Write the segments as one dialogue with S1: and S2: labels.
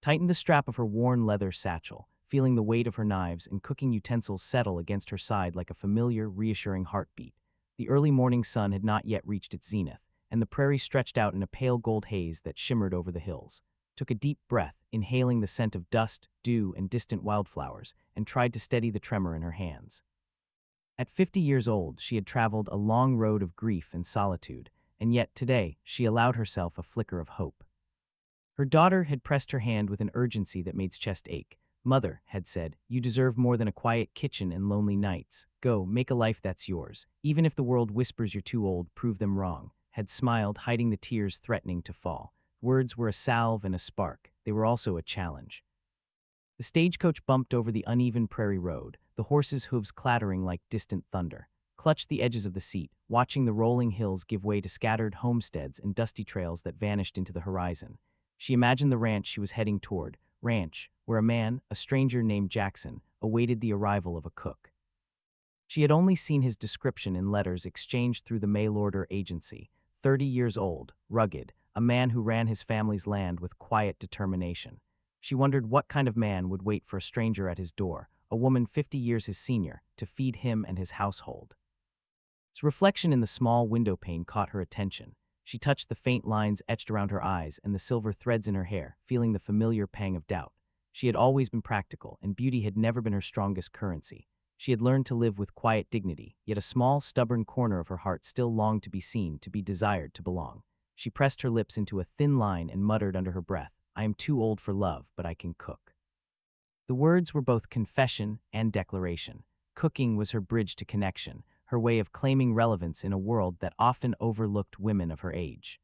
S1: tightened the strap of her worn leather satchel, feeling the weight of her knives and cooking utensils settle against her side like a familiar, reassuring heartbeat. The early morning sun had not yet reached its zenith, and the prairie stretched out in a pale gold haze that shimmered over the hills. Took a deep breath, inhaling the scent of dust, dew, and distant wildflowers, and tried to steady the tremor in her hands. At 50 years old, she had traveled a long road of grief and solitude, and yet today she allowed herself a flicker of hope. Her daughter had pressed her hand with an urgency that made his chest ache. Mother had said, "You deserve more than a quiet kitchen and lonely nights. Go, make a life that's yours. Even if the world whispers you're too old, prove them wrong." Had smiled, hiding the tears threatening to fall. Words were a salve and a spark. They were also a challenge. The stagecoach bumped over the uneven prairie road, the horses' hooves clattering like distant thunder. Clutched the edges of the seat, watching the rolling hills give way to scattered homesteads and dusty trails that vanished into the horizon. She imagined the ranch she was heading toward, ranch, where a man, a stranger named Jackson, awaited the arrival of a cook. She had only seen his description in letters exchanged through the mail-order agency. 30 years old, rugged, a man who ran his family's land with quiet determination. She wondered what kind of man would wait for a stranger at his door, a woman 50 years his senior, to feed him and his household. His reflection in the small window pane caught her attention. She touched the faint lines etched around her eyes and the silver threads in her hair, feeling the familiar pang of doubt. She had always been practical, and beauty had never been her strongest currency. She had learned to live with quiet dignity, yet a small, stubborn corner of her heart still longed to be seen, to be desired, to belong. She pressed her lips into a thin line and muttered under her breath, "I am too old for love, but I can cook." The words were both confession and declaration. Cooking was her bridge to connection, her way of claiming relevance in a world that often overlooked women of her age.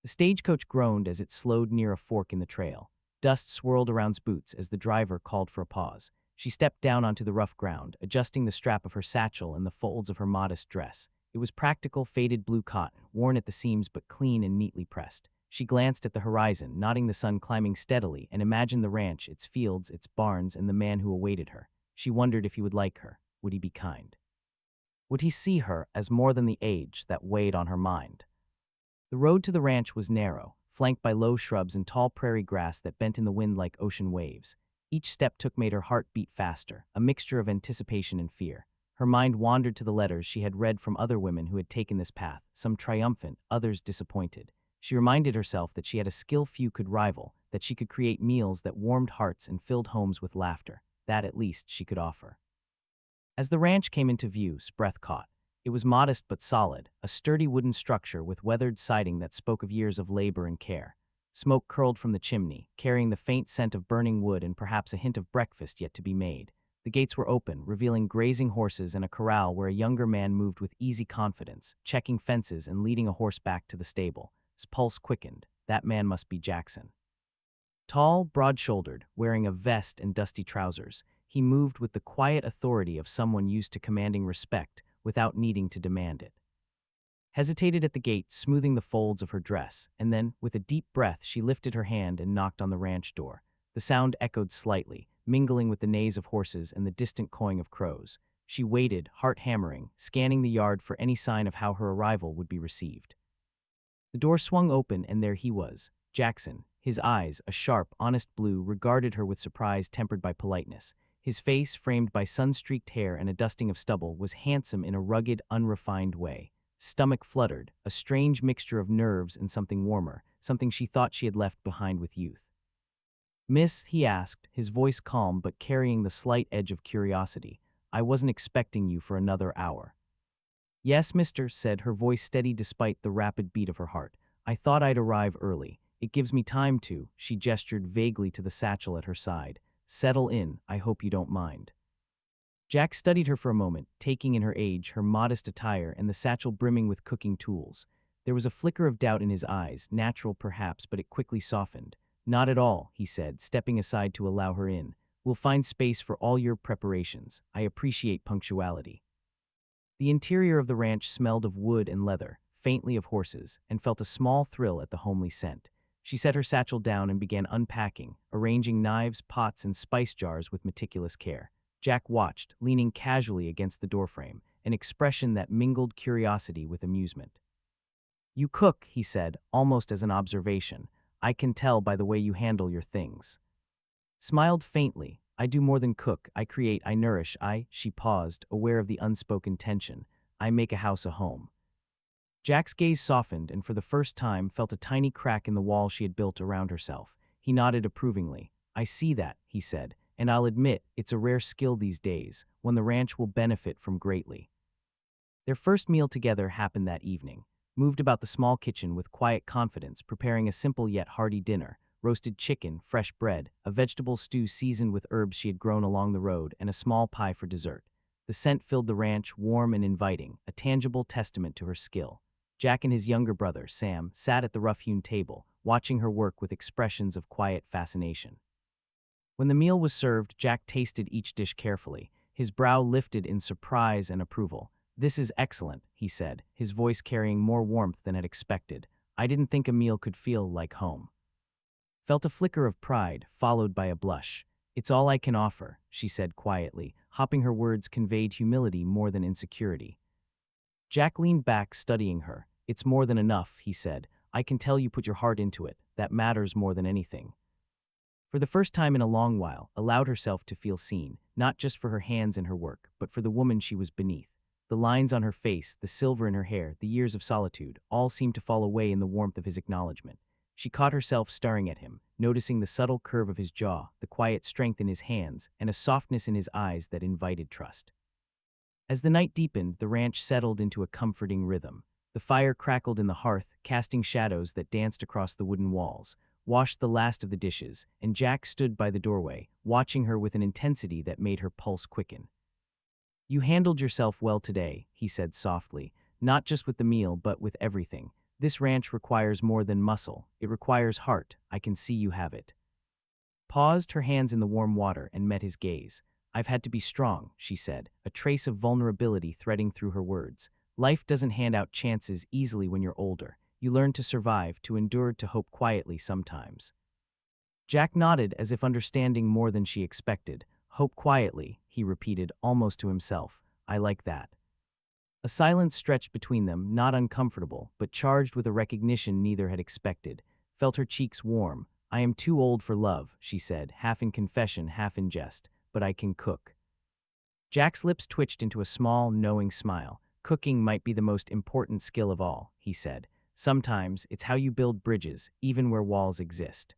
S1: The stagecoach groaned as it slowed near a fork in the trail. Dust swirled around its boots as the driver called for a pause. She stepped down onto the rough ground, adjusting the strap of her satchel and the folds of her modest dress. It was practical, faded blue cotton, worn at the seams but clean and neatly pressed. She glanced at the horizon, noting the sun climbing steadily, and imagined the ranch, its fields, its barns, and the man who awaited her. She wondered if he would like her. Would he be kind? Would he see her as more than the age that weighed on her mind? The road to the ranch was narrow, flanked by low shrubs and tall prairie grass that bent in the wind like ocean waves. Each step took made her heart beat faster, a mixture of anticipation and fear. Her mind wandered to the letters she had read from other women who had taken this path, some triumphant, others disappointed. She reminded herself that she had a skill few could rival, that she could create meals that warmed hearts and filled homes with laughter. That, at least, she could offer. As the ranch came into view, his breath caught. It was modest but solid, a sturdy wooden structure with weathered siding that spoke of years of labor and care. Smoke curled from the chimney, carrying the faint scent of burning wood and perhaps a hint of breakfast yet to be made. The gates were open, revealing grazing horses and a corral where a younger man moved with easy confidence, checking fences and leading a horse back to the stable. His pulse quickened. That man must be Jackson. Tall, broad-shouldered, wearing a vest and dusty trousers, he moved with the quiet authority of someone used to commanding respect without needing to demand it. Hesitated at the gate, smoothing the folds of her dress, and then, with a deep breath, she lifted her hand and knocked on the ranch door. The sound echoed slightly, mingling with the neighs of horses and the distant cawing of crows. She waited, heart hammering, scanning the yard for any sign of how her arrival would be received. The door swung open, and there he was, Jackson. His eyes, a sharp, honest blue, regarded her with surprise tempered by politeness. His face, framed by sun-streaked hair and a dusting of stubble, was handsome in a rugged, unrefined way. Stomach fluttered, a strange mixture of nerves and something warmer, something she thought she had left behind with youth. "Miss," he asked, his voice calm but carrying the slight edge of curiosity, "I wasn't expecting you for another hour." "Yes, mister," said, her voice steady despite the rapid beat of her heart. "I thought I'd arrive early. It gives me time to," she gestured vaguely to the satchel at her side, "settle in. I hope you don't mind." Jack studied her for a moment, taking in her age, her modest attire, and the satchel brimming with cooking tools. There was a flicker of doubt in his eyes, natural perhaps, but it quickly softened. "Not at all," he said, stepping aside to allow her in. "We'll find space for all your preparations. I appreciate punctuality." The interior of the ranch smelled of wood and leather, faintly of horses, and felt a small thrill at the homely scent. She set her satchel down and began unpacking, arranging knives, pots, and spice jars with meticulous care. Jack watched, leaning casually against the doorframe, an expression that mingled curiosity with amusement. "You cook," he said, almost as an observation. I can tell by the way you handle your things. Smiled faintly. I do more than cook, I create, I nourish, she paused, aware of the unspoken tension. I make a house a home. Jack's gaze softened and for the first time felt a tiny crack in the wall she had built around herself. He nodded approvingly. I see that, he said, and I'll admit, it's a rare skill these days, one the ranch will benefit from greatly. Their first meal together happened that evening. Moved about the small kitchen with quiet confidence, preparing a simple yet hearty dinner: roasted chicken, fresh bread, a vegetable stew seasoned with herbs she had grown along the road, and a small pie for dessert. The scent filled the ranch, warm and inviting, a tangible testament to her skill. Jack and his younger brother, Sam, sat at the rough-hewn table, watching her work with expressions of quiet fascination. When the meal was served, Jack tasted each dish carefully, his brow lifted in surprise and approval. This is excellent, he said, his voice carrying more warmth than had expected. I didn't think a meal could feel like home. Felt a flicker of pride, followed by a blush. It's all I can offer, she said quietly, hoping her words conveyed humility more than insecurity. Jack leaned back, studying her. It's more than enough, he said. I can tell you put your heart into it. That matters more than anything. For the first time in a long while, allowed herself to feel seen, not just for her hands and her work, but for the woman she was beneath. The lines on her face, the silver in her hair, the years of solitude, all seemed to fall away in the warmth of his acknowledgement. She caught herself staring at him, noticing the subtle curve of his jaw, the quiet strength in his hands, and a softness in his eyes that invited trust. As the night deepened, the ranch settled into a comforting rhythm. The fire crackled in the hearth, casting shadows that danced across the wooden walls, washed the last of the dishes, and Jack stood by the doorway, watching her with an intensity that made her pulse quicken. You handled yourself well today, he said softly, not just with the meal but with everything. This ranch requires more than muscle, it requires heart. I can see you have it. Paused, her hands in the warm water, and met his gaze. I've had to be strong, she said, a trace of vulnerability threading through her words. Life doesn't hand out chances easily when you're older. You learn to survive, to endure, to hope quietly sometimes. Jack nodded as if understanding more than she expected. Hope quietly, he repeated, almost to himself. I like that. A silence stretched between them, not uncomfortable, but charged with a recognition neither had expected. Felt her cheeks warm. I am too old for love, she said, half in confession, half in jest, but I can cook. Jack's lips twitched into a small, knowing smile. Cooking might be the most important skill of all, he said. Sometimes it's how you build bridges, even where walls exist.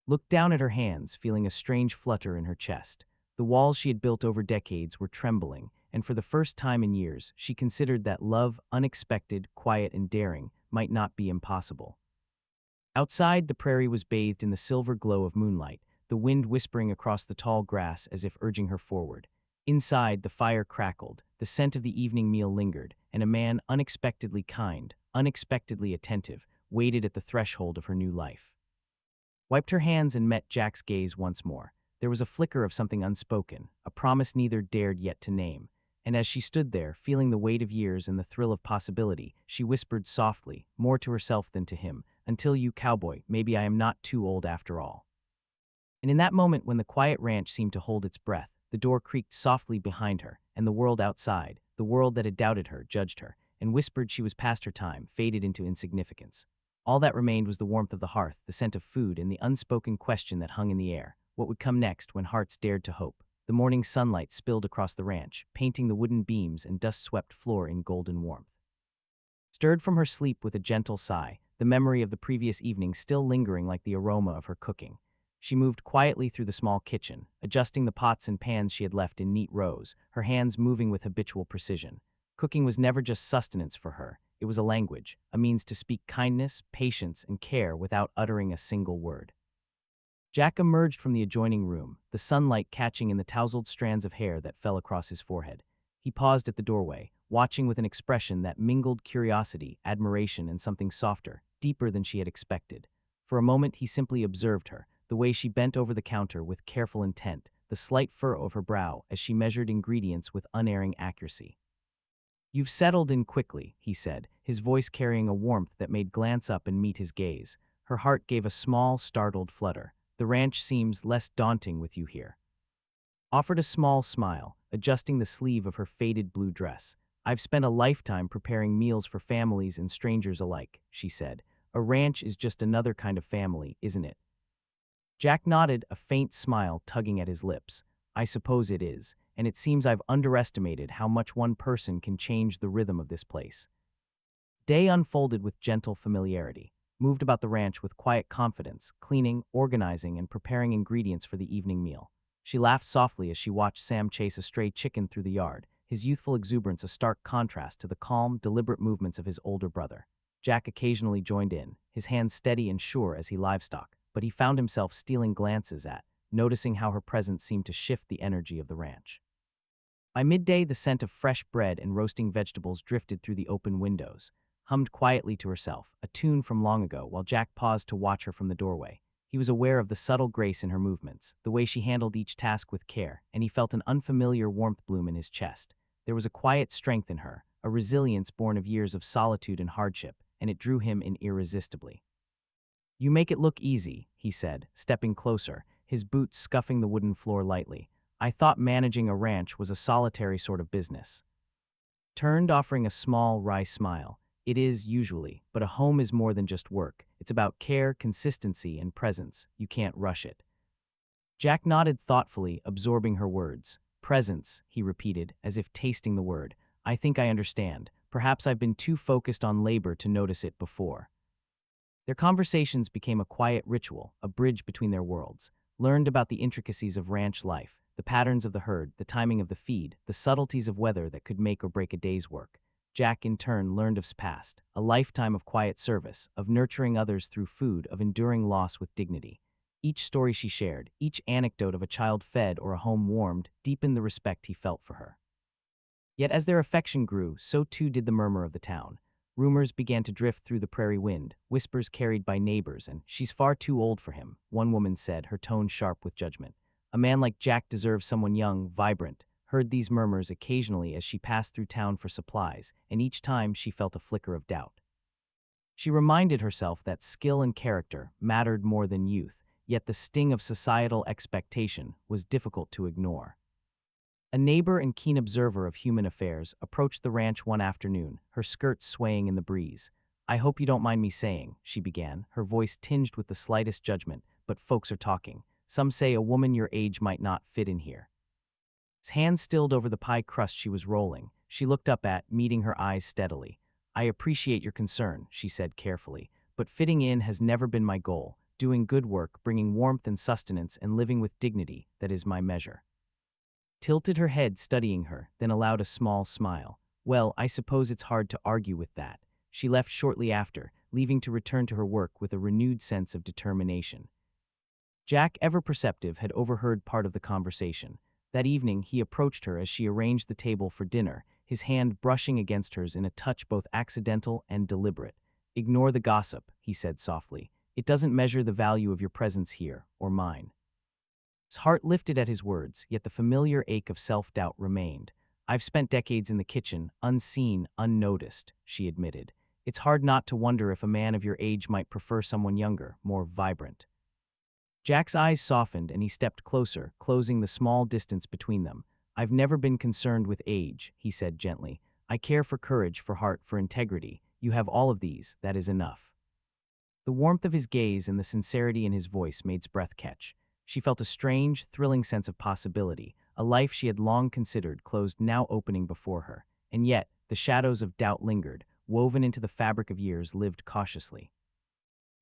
S1: Looked down at her hands, feeling a strange flutter in her chest. The walls she had built over decades were trembling, and for the first time in years, she considered that love, unexpected, quiet, and daring, might not be impossible. Outside, the prairie was bathed in the silver glow of moonlight, the wind whispering across the tall grass as if urging her forward. Inside, the fire crackled, the scent of the evening meal lingered, and a man unexpectedly kind, unexpectedly attentive, waited at the threshold of her new life. Wiped her hands and met Jack's gaze once more. There was a flicker of something unspoken, a promise neither dared yet to name. And as she stood there, feeling the weight of years and the thrill of possibility, she whispered softly, more to herself than to him, until you, cowboy, maybe I am not too old after all. And in that moment when the quiet ranch seemed to hold its breath, the door creaked softly behind her, and the world outside, the world that had doubted her, judged her, and whispered she was past her time, faded into insignificance. All that remained was the warmth of the hearth, the scent of food, and the unspoken question that hung in the air. What would come next when hearts dared to hope? The morning sunlight spilled across the ranch, painting the wooden beams and dust-swept floor in golden warmth. Stirred from her sleep with a gentle sigh, the memory of the previous evening still lingering like the aroma of her cooking. She moved quietly through the small kitchen, adjusting the pots and pans she had left in neat rows, her hands moving with habitual precision. Cooking was never just sustenance for her. It was a language, a means to speak kindness, patience, and care without uttering a single word. Jack emerged from the adjoining room, the sunlight catching in the tousled strands of hair that fell across his forehead. He paused at the doorway, watching with an expression that mingled curiosity, admiration, and something softer, deeper than she had expected. For a moment he simply observed her, the way she bent over the counter with careful intent, the slight furrow of her brow as she measured ingredients with unerring accuracy. You've settled in quickly, he said, his voice carrying a warmth that made glance up and meet his gaze. Her heart gave a small, startled flutter. The ranch seems less daunting with you here. Offered a small smile, adjusting the sleeve of her faded blue dress. I've spent a lifetime preparing meals for families and strangers alike, she said, A ranch is just another kind of family, isn't it? Jack nodded, a faint smile tugging at his lips. I suppose it is, and it seems I've underestimated how much one person can change the rhythm of this place. Day unfolded with gentle familiarity, moved about the ranch with quiet confidence, cleaning, organizing, and preparing ingredients for the evening meal. She laughed softly as she watched Sam chase a stray chicken through the yard, his youthful exuberance a stark contrast to the calm, deliberate movements of his older brother. Jack occasionally joined in, his hands steady and sure as he livestock, but he found himself stealing glances at, noticing how her presence seemed to shift the energy of the ranch. By midday, the scent of fresh bread and roasting vegetables drifted through the open windows, hummed quietly to herself, a tune from long ago, while Jack paused to watch her from the doorway. He was aware of the subtle grace in her movements, the way she handled each task with care, and he felt an unfamiliar warmth bloom in his chest. There was a quiet strength in her, a resilience born of years of solitude and hardship, and it drew him in irresistibly. You make it look easy, he said, stepping closer, his boots scuffing the wooden floor lightly. I thought managing a ranch was a solitary sort of business. Turned, offering a small, wry smile. It is, usually, but a home is more than just work. It's about care, consistency, and presence. You can't rush it. Jack nodded thoughtfully, absorbing her words. Presence, he repeated, as if tasting the word. I think I understand. Perhaps I've been too focused on labor to notice it before. Their conversations became a quiet ritual, a bridge between their worlds. Learned about the intricacies of ranch life, the patterns of the herd, the timing of the feed, the subtleties of weather that could make or break a day's work. Jack, in turn, learned of his past, a lifetime of quiet service, of nurturing others through food, of enduring loss with dignity. Each story she shared, each anecdote of a child fed or a home warmed, deepened the respect he felt for her. Yet as their affection grew, so too did the murmur of the town. Rumors began to drift through the prairie wind, whispers carried by neighbors, and she's far too old for him, one woman said, her tone sharp with judgment. A man like Jack deserves someone young, vibrant. Heard these murmurs occasionally as she passed through town for supplies, and each time she felt a flicker of doubt. She reminded herself that skill and character mattered more than youth, yet the sting of societal expectation was difficult to ignore. A neighbor and keen observer of human affairs approached the ranch one afternoon, her skirts swaying in the breeze. I hope you don't mind me saying, she began, her voice tinged with the slightest judgment, but folks are talking. Some say a woman your age might not fit in here. His hand stilled over the pie crust she was rolling. She looked up at, meeting her eyes steadily. I appreciate your concern, she said carefully, but fitting in has never been my goal. Doing good work, bringing warmth and sustenance, and living with dignity, that is my measure. Tilted her head, studying her, then allowed a small smile. Well, I suppose it's hard to argue with that. She left shortly after, leaving to return to her work with a renewed sense of determination. Jack, ever perceptive, had overheard part of the conversation. That evening, he approached her as she arranged the table for dinner, his hand brushing against hers in a touch both accidental and deliberate. Ignore the gossip, he said softly. It doesn't measure the value of your presence here, or mine. His heart lifted at his words, yet the familiar ache of self-doubt remained. I've spent decades in the kitchen, unseen, unnoticed, she admitted. It's hard not to wonder if a man of your age might prefer someone younger, more vibrant. Jack's eyes softened and he stepped closer, closing the small distance between them. I've never been concerned with age, he said gently. I care for courage, for heart, for integrity. You have all of these, that is enough. The warmth of his gaze and the sincerity in his voice made his breath catch. She felt a strange, thrilling sense of possibility, a life she had long considered closed now opening before her. And yet, the shadows of doubt lingered, woven into the fabric of years lived cautiously.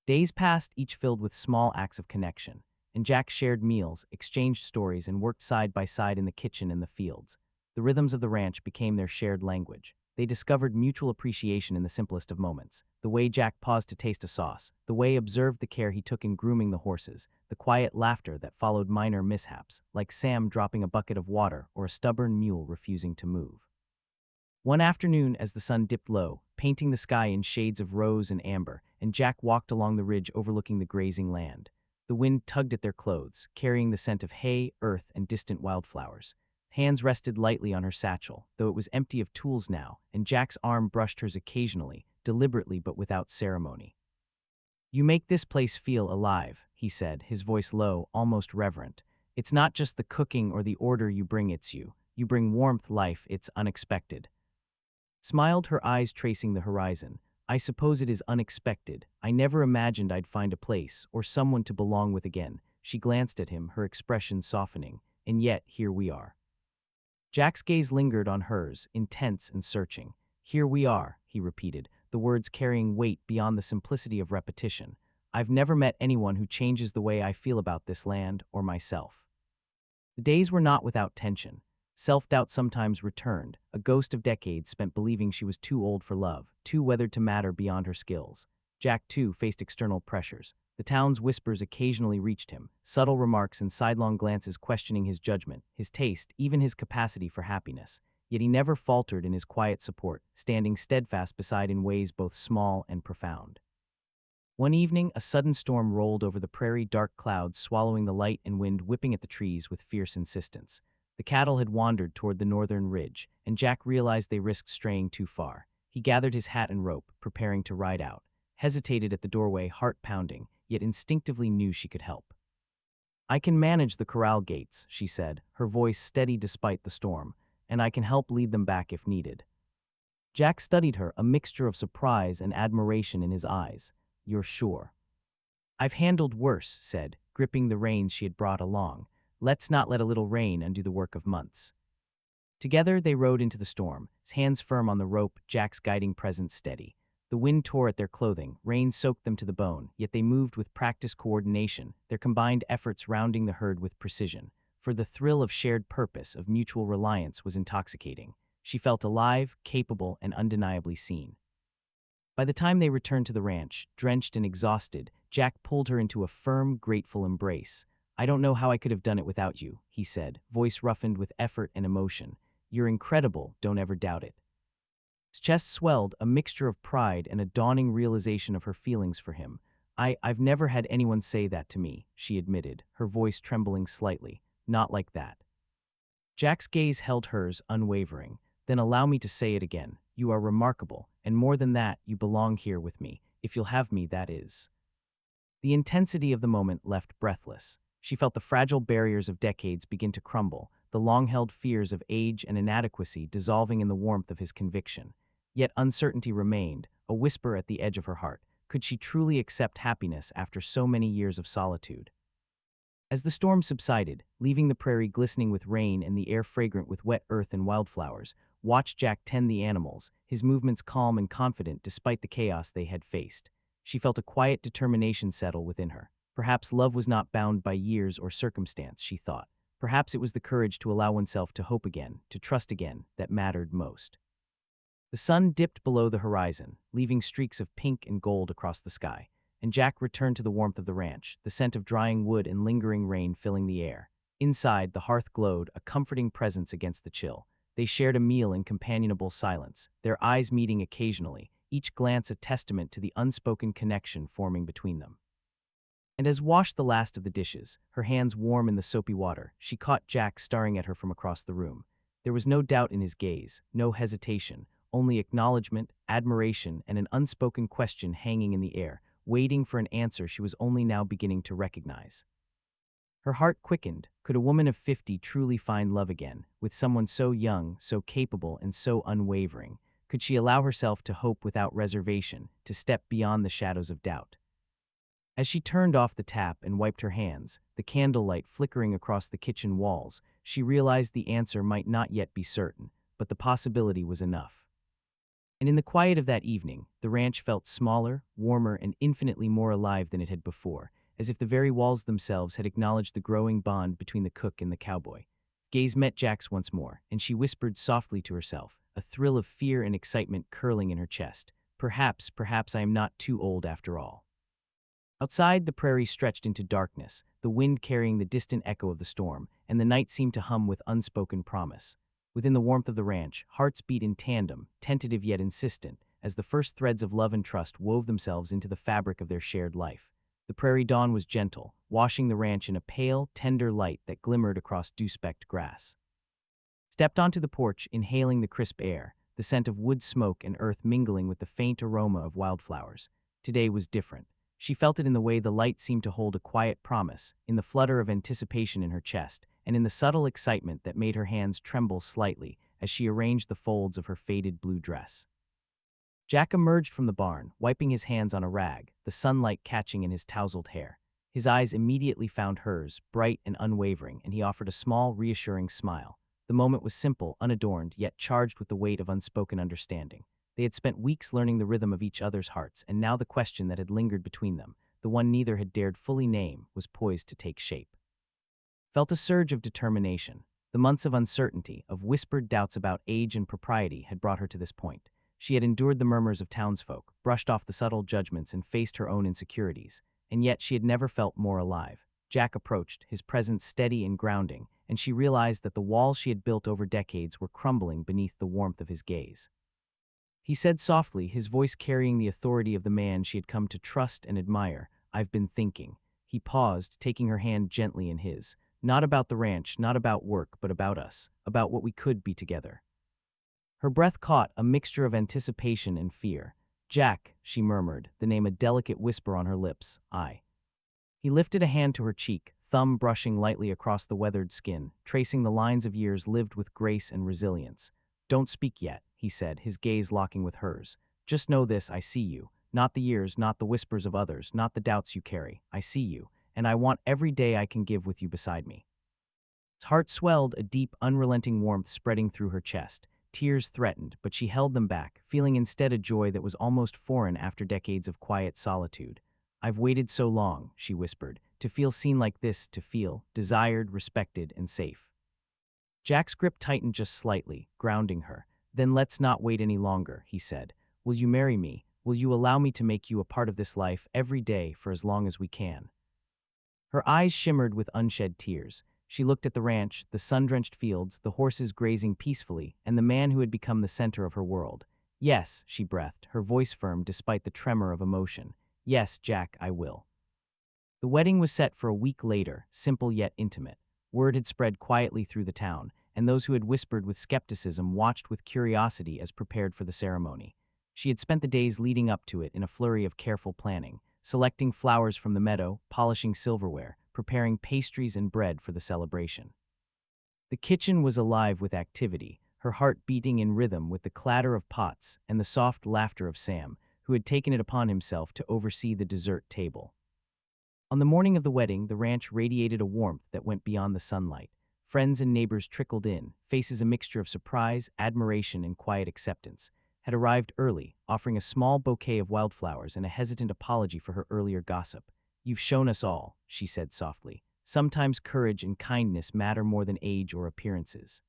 S1: Days passed, each filled with small acts of connection, and Jack shared meals, exchanged stories, and worked side by side in the kitchen and the fields. The rhythms of the ranch became their shared language. They discovered mutual appreciation in the simplest of moments. The way Jack paused to taste a sauce, the way he observed the care he took in grooming the horses, the quiet laughter that followed minor mishaps, like Sam dropping a bucket of water or a stubborn mule refusing to move. One afternoon, as the sun dipped low, painting the sky in shades of rose and amber, and Jack walked along the ridge overlooking the grazing land. The wind tugged at their clothes, carrying the scent of hay, earth, and distant wildflowers. Hands rested lightly on her satchel, though it was empty of tools now, and Jack's arm brushed hers occasionally, deliberately but without ceremony. You make this place feel alive, he said, his voice low, almost reverent. It's not just the cooking or the order you bring, it's you. You bring warmth, life, it's unexpected. Smiled, her eyes tracing the horizon. I suppose it is unexpected. I never imagined I'd find a place or someone to belong with again. She glanced at him, her expression softening. And yet, here we are. Jack's gaze lingered on hers, intense and searching. Here we are, he repeated, the words carrying weight beyond the simplicity of repetition. I've never met anyone who changes the way I feel about this land or myself. The days were not without tension. Self-doubt sometimes returned, a ghost of decades spent believing she was too old for love, too weathered to matter beyond her skills. Jack, too, faced external pressures. The town's whispers occasionally reached him, subtle remarks and sidelong glances questioning his judgment, his taste, even his capacity for happiness. Yet he never faltered in his quiet support, standing steadfast beside in ways both small and profound. One evening, a sudden storm rolled over the prairie, dark clouds swallowing the light and wind whipping at the trees with fierce insistence. The cattle had wandered toward the northern ridge, and Jack realized they risked straying too far. He gathered his hat and rope, preparing to ride out, hesitated at the doorway, heart pounding, yet instinctively knew she could help. I can manage the corral gates, she said, her voice steady despite the storm, and I can help lead them back if needed. Jack studied her, a mixture of surprise and admiration in his eyes. You're sure? I've handled worse, said, gripping the reins she had brought along. Let's not let a little rain undo the work of months. Together they rode into the storm, his hands firm on the rope, Jack's guiding presence steady. The wind tore at their clothing, rain soaked them to the bone, yet they moved with practiced coordination, their combined efforts rounding the herd with precision. For the thrill of shared purpose, of mutual reliance, was intoxicating. She felt alive, capable, and undeniably seen. By the time they returned to the ranch, drenched and exhausted, Jack pulled her into a firm, grateful embrace. I don't know how I could have done it without you, he said, voice roughened with effort and emotion. You're incredible, don't ever doubt it. His chest swelled, a mixture of pride and a dawning realization of her feelings for him. I've never had anyone say that to me, she admitted, her voice trembling slightly. Not like that. Jack's gaze held hers, unwavering. Then allow me to say it again. You are remarkable, and more than that, you belong here with me, if you'll have me, that is. The intensity of the moment left breathless. She felt the fragile barriers of decades begin to crumble, the long-held fears of age and inadequacy dissolving in the warmth of his conviction. Yet uncertainty remained, a whisper at the edge of her heart. Could she truly accept happiness after so many years of solitude? As the storm subsided, leaving the prairie glistening with rain and the air fragrant with wet earth and wildflowers, watched Jack tend the animals, his movements calm and confident despite the chaos they had faced. She felt a quiet determination settle within her. Perhaps love was not bound by years or circumstance, she thought. Perhaps it was the courage to allow oneself to hope again, to trust again, that mattered most. The sun dipped below the horizon, leaving streaks of pink and gold across the sky, and Jack returned to the warmth of the ranch, the scent of drying wood and lingering rain filling the air. Inside, the hearth glowed, a comforting presence against the chill. They shared a meal in companionable silence, their eyes meeting occasionally, each glance a testament to the unspoken connection forming between them. And as washed the last of the dishes, her hands warm in the soapy water, she caught Jack staring at her from across the room. There was no doubt in his gaze, no hesitation, only acknowledgement, admiration, and an unspoken question hanging in the air, waiting for an answer she was only now beginning to recognize. Her heart quickened. Could a woman of 50 truly find love again, with someone so young, so capable, and so unwavering? Could she allow herself to hope without reservation, to step beyond the shadows of doubt? As she turned off the tap and wiped her hands, the candlelight flickering across the kitchen walls, she realized the answer might not yet be certain, but the possibility was enough. And in the quiet of that evening, the ranch felt smaller, warmer, and infinitely more alive than it had before, as if the very walls themselves had acknowledged the growing bond between the cook and the cowboy. Gaze met Jack's once more, and she whispered softly to herself, a thrill of fear and excitement curling in her chest. Perhaps I am not too old after all. Outside, the prairie stretched into darkness, the wind carrying the distant echo of the storm, and the night seemed to hum with unspoken promise. Within the warmth of the ranch, hearts beat in tandem, tentative yet insistent, as the first threads of love and trust wove themselves into the fabric of their shared life. The prairie dawn was gentle, washing the ranch in a pale, tender light that glimmered across dew-specked grass. Stepped onto the porch, inhaling the crisp air, the scent of wood smoke and earth mingling with the faint aroma of wildflowers. Today was different. She felt it in the way the light seemed to hold a quiet promise, in the flutter of anticipation in her chest, and in the subtle excitement that made her hands tremble slightly as she arranged the folds of her faded blue dress. Jack emerged from the barn, wiping his hands on a rag, the sunlight catching in his tousled hair. His eyes immediately found hers, bright and unwavering, and he offered a small, reassuring smile. The moment was simple, unadorned, yet charged with the weight of unspoken understanding. They had spent weeks learning the rhythm of each other's hearts, and now the question that had lingered between them, the one neither had dared fully name, was poised to take shape. Felt a surge of determination. The months of uncertainty, of whispered doubts about age and propriety, had brought her to this point. She had endured the murmurs of townsfolk, brushed off the subtle judgments, and faced her own insecurities. And yet she had never felt more alive. Jack approached, his presence steady and grounding, and she realized that the walls she had built over decades were crumbling beneath the warmth of his gaze. He said softly, his voice carrying the authority of the man she had come to trust and admire, "I've been thinking." He paused, taking her hand gently in his. "Not about the ranch, not about work, but about us, about what we could be together." Her breath caught, a mixture of anticipation and fear. "Jack," she murmured, the name a delicate whisper on her lips. "I." He lifted a hand to her cheek, thumb brushing lightly across the weathered skin, tracing the lines of years lived with grace and resilience. "Don't speak yet," he said, his gaze locking with hers. "Just know this, I see you. Not the years, not the whispers of others, not the doubts you carry. I see you, and I want every day I can give with you beside me." His heart swelled, a deep, unrelenting warmth spreading through her chest. Tears threatened, but she held them back, feeling instead a joy that was almost foreign after decades of quiet solitude. "I've waited so long," she whispered, "to feel seen like this, to feel desired, respected, and safe." Jack's grip tightened just slightly, grounding her. "Then let's not wait any longer," he said. "Will you marry me? Will you allow me to make you a part of this life every day for as long as we can?" Her eyes shimmered with unshed tears. She looked at the ranch, the sun-drenched fields, the horses grazing peacefully, and the man who had become the center of her world. "Yes," she breathed, her voice firm despite the tremor of emotion. "Yes, Jack, I will." The wedding was set for a week later, simple yet intimate. Word had spread quietly through the town, and those who had whispered with skepticism watched with curiosity as prepared for the ceremony. She had spent the days leading up to it in a flurry of careful planning, selecting flowers from the meadow, polishing silverware, preparing pastries and bread for the celebration. The kitchen was alive with activity, her heart beating in rhythm with the clatter of pots and the soft laughter of Sam, who had taken it upon himself to oversee the dessert table. On the morning of the wedding, the ranch radiated a warmth that went beyond the sunlight. Friends and neighbors trickled in, faces a mixture of surprise, admiration, and quiet acceptance. Had arrived early, offering a small bouquet of wildflowers and a hesitant apology for her earlier gossip. "You've shown us all," she said softly. "Sometimes courage and kindness matter more than age or appearances."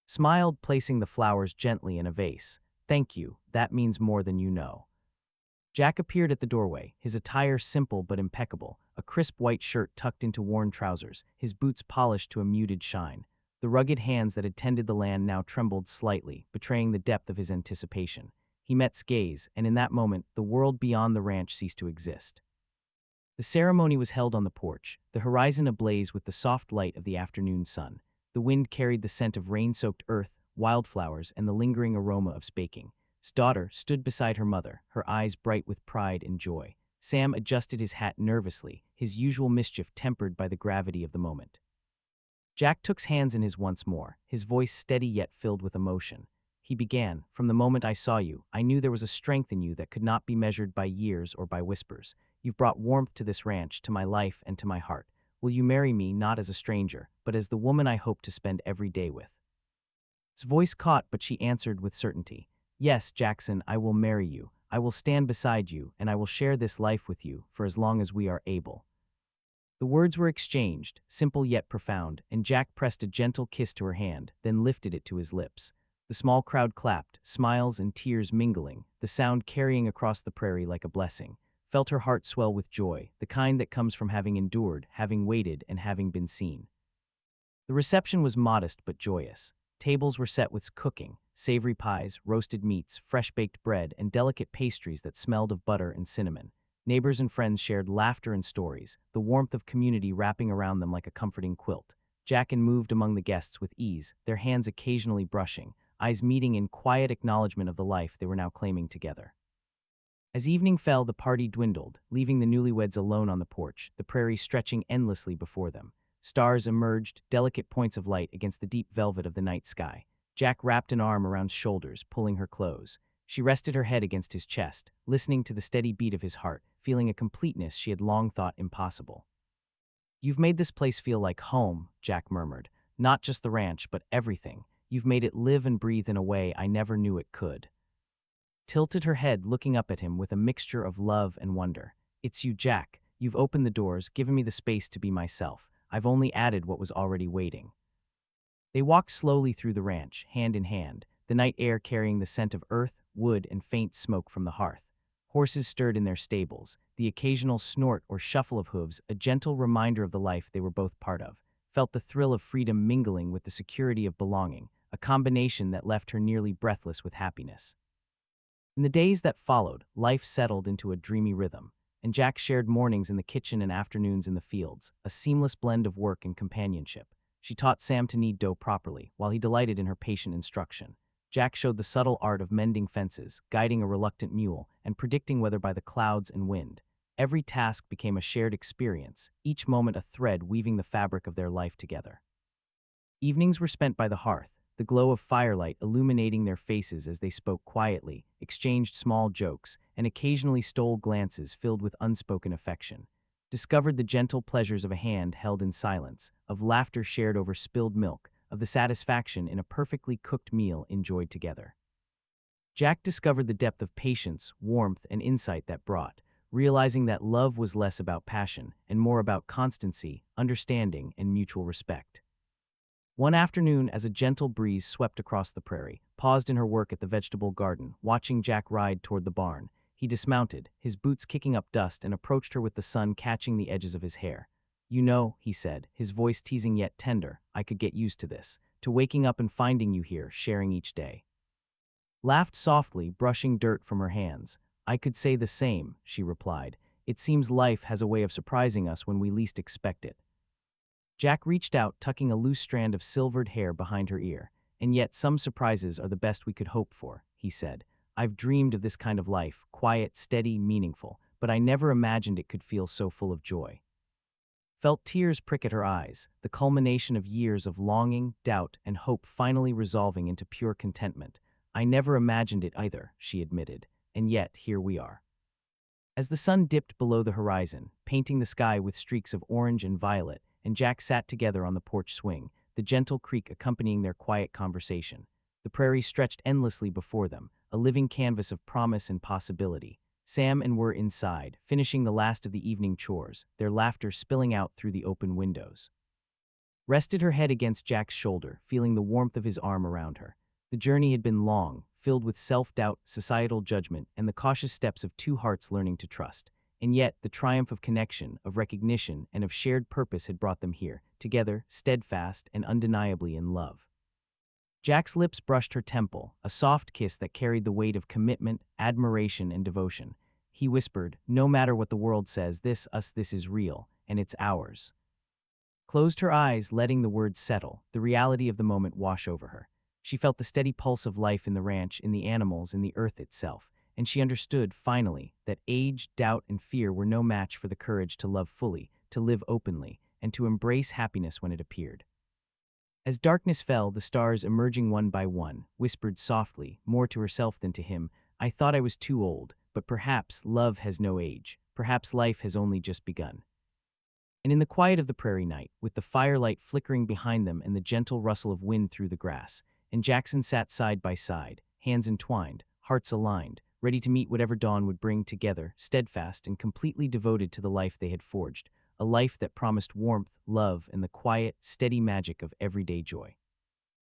S1: Smiled, placing the flowers gently in a vase. "Thank you, that means more than you know." Jack appeared at the doorway, his attire simple but impeccable, a crisp white shirt tucked into worn trousers, his boots polished to a muted shine. The rugged hands that had tended the land now trembled slightly, betraying the depth of his anticipation. He met gaze, and in that moment, the world beyond the ranch ceased to exist. The ceremony was held on the porch, the horizon ablaze with the soft light of the afternoon sun. The wind carried the scent of rain-soaked earth, wildflowers, and the lingering aroma of baking. His daughter stood beside her mother, her eyes bright with pride and joy. Sam adjusted his hat nervously, his usual mischief tempered by the gravity of the moment. Jack took hands in his once more, his voice steady yet filled with emotion. He began, "From the moment I saw you, I knew there was a strength in you that could not be measured by years or by whispers. You've brought warmth to this ranch, to my life, and to my heart. Will you marry me not as a stranger, but as the woman I hope to spend every day with?" His voice caught, but she answered with certainty. "Yes, Jackson, I will marry you. I will stand beside you, and I will share this life with you for as long as we are able." The words were exchanged, simple yet profound, and Jack pressed a gentle kiss to her hand, then lifted it to his lips. The small crowd clapped, smiles and tears mingling, the sound carrying across the prairie like a blessing. Felt her heart swell with joy, the kind that comes from having endured, having waited, and having been seen. The reception was modest but joyous. Tables were set with cooking, savory pies, roasted meats, fresh-baked bread, and delicate pastries that smelled of butter and cinnamon. Neighbors and friends shared laughter and stories, the warmth of community wrapping around them like a comforting quilt. Jack moved among the guests with ease, their hands occasionally brushing, eyes meeting in quiet acknowledgement of the life they were now claiming together. As evening fell, the party dwindled, leaving the newlyweds alone on the porch, the prairie stretching endlessly before them. Stars emerged, delicate points of light against the deep velvet of the night sky. Jack wrapped an arm around shoulders, pulling her close. She rested her head against his chest, listening to the steady beat of his heart, feeling a completeness she had long thought impossible. "You've made this place feel like home," Jack murmured. "Not just the ranch, but everything. You've made it live and breathe in a way I never knew it could." Tilted her head, looking up at him with a mixture of love and wonder. "It's you, Jack. You've opened the doors, given me the space to be myself. I've only added what was already waiting." They walked slowly through the ranch, hand in hand, the night air carrying the scent of earth, wood, and faint smoke from the hearth. Horses stirred in their stables, the occasional snort or shuffle of hooves, a gentle reminder of the life they were both part of, felt the thrill of freedom mingling with the security of belonging, a combination that left her nearly breathless with happiness. In the days that followed, life settled into a dreamy rhythm, and Jack shared mornings in the kitchen and afternoons in the fields, a seamless blend of work and companionship. She taught Sam to knead dough properly, while he delighted in her patient instruction. Jack showed the subtle art of mending fences, guiding a reluctant mule, and predicting weather by the clouds and wind. Every task became a shared experience, each moment a thread weaving the fabric of their life together. Evenings were spent by the hearth, the glow of firelight illuminating their faces as they spoke quietly, exchanged small jokes, and occasionally stole glances filled with unspoken affection. Discovered the gentle pleasures of a hand held in silence, of laughter shared over spilled milk, of the satisfaction in a perfectly cooked meal enjoyed together. Jack discovered the depth of patience, warmth, and insight that brought, realizing that love was less about passion and more about constancy, understanding, and mutual respect. One afternoon, as a gentle breeze swept across the prairie, paused in her work at the vegetable garden, watching Jack ride toward the barn, he dismounted, his boots kicking up dust, and approached her with the sun catching the edges of his hair. "You know," he said, his voice teasing yet tender, "I could get used to this, to waking up and finding you here, sharing each day." Laughed softly, brushing dirt from her hands. "I could say the same," she replied. "It seems life has a way of surprising us when we least expect it." Jack reached out, tucking a loose strand of silvered hair behind her ear. "And yet some surprises are the best we could hope for," he said. "I've dreamed of this kind of life, quiet, steady, meaningful, but I never imagined it could feel so full of joy." Felt tears prick at her eyes, the culmination of years of longing, doubt, and hope finally resolving into pure contentment. "I never imagined it either," she admitted, "and yet here we are." As the sun dipped below the horizon, painting the sky with streaks of orange and violet, and Jack sat together on the porch swing, the gentle creak accompanying their quiet conversation. The prairie stretched endlessly before them, a living canvas of promise and possibility. Sam and were inside, finishing the last of the evening chores, their laughter spilling out through the open windows. Rested her head against Jack's shoulder, feeling the warmth of his arm around her. The journey had been long, filled with self-doubt, societal judgment, and the cautious steps of two hearts learning to trust. And yet, the triumph of connection, of recognition, and of shared purpose had brought them here, together, steadfast and undeniably in love. Jack's lips brushed her temple, a soft kiss that carried the weight of commitment, admiration, and devotion. He whispered, "No matter what the world says, this is real, and it's ours." Closed her eyes, letting the words settle, the reality of the moment wash over her. She felt the steady pulse of life in the ranch, in the animals, in the earth itself. And she understood, finally, that age, doubt, and fear were no match for the courage to love fully, to live openly, and to embrace happiness when it appeared. As darkness fell, the stars, emerging one by one, whispered softly, more to herself than to him, "I thought I was too old, but perhaps love has no age. Perhaps life has only just begun." And in the quiet of the prairie night, with the firelight flickering behind them and the gentle rustle of wind through the grass, and Jackson sat side by side, hands entwined, hearts aligned, ready to meet whatever dawn would bring, together, steadfast and completely devoted to the life they had forged, a life that promised warmth, love, and the quiet, steady magic of everyday joy.